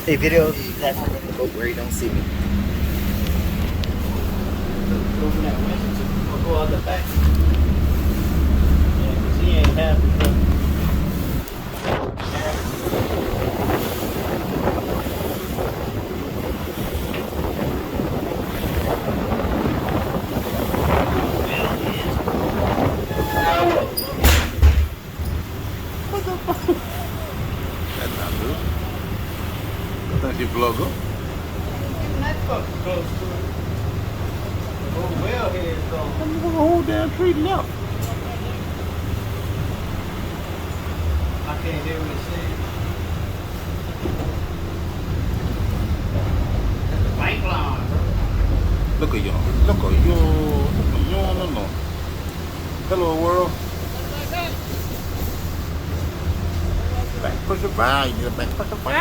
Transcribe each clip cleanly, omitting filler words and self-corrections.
Hey, video that from the boat where you don't see me. Open that window to go out the back. Yeah, because he ain't happy. What the fuck? That's not good. I think she blows up. Getting that fucking close to it. The whole wellhead is gone. The whole damn tree left. I can't hear what he's saying. That's the bank line, bro. Look at y'all. Look at y'all. Look at y'all. No. Hello, world. Back push it by. You need a back push it by.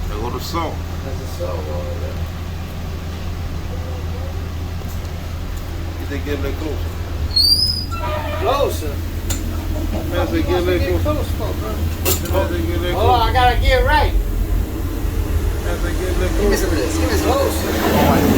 There go the salt. That's the saltwater there. You think get a little closer? Closer. As they get a little closer. Close for, bro. As they get a little Oh, I closer. gotta get right. As they get a little Give me closer. some of this. Give me some of this. Closer.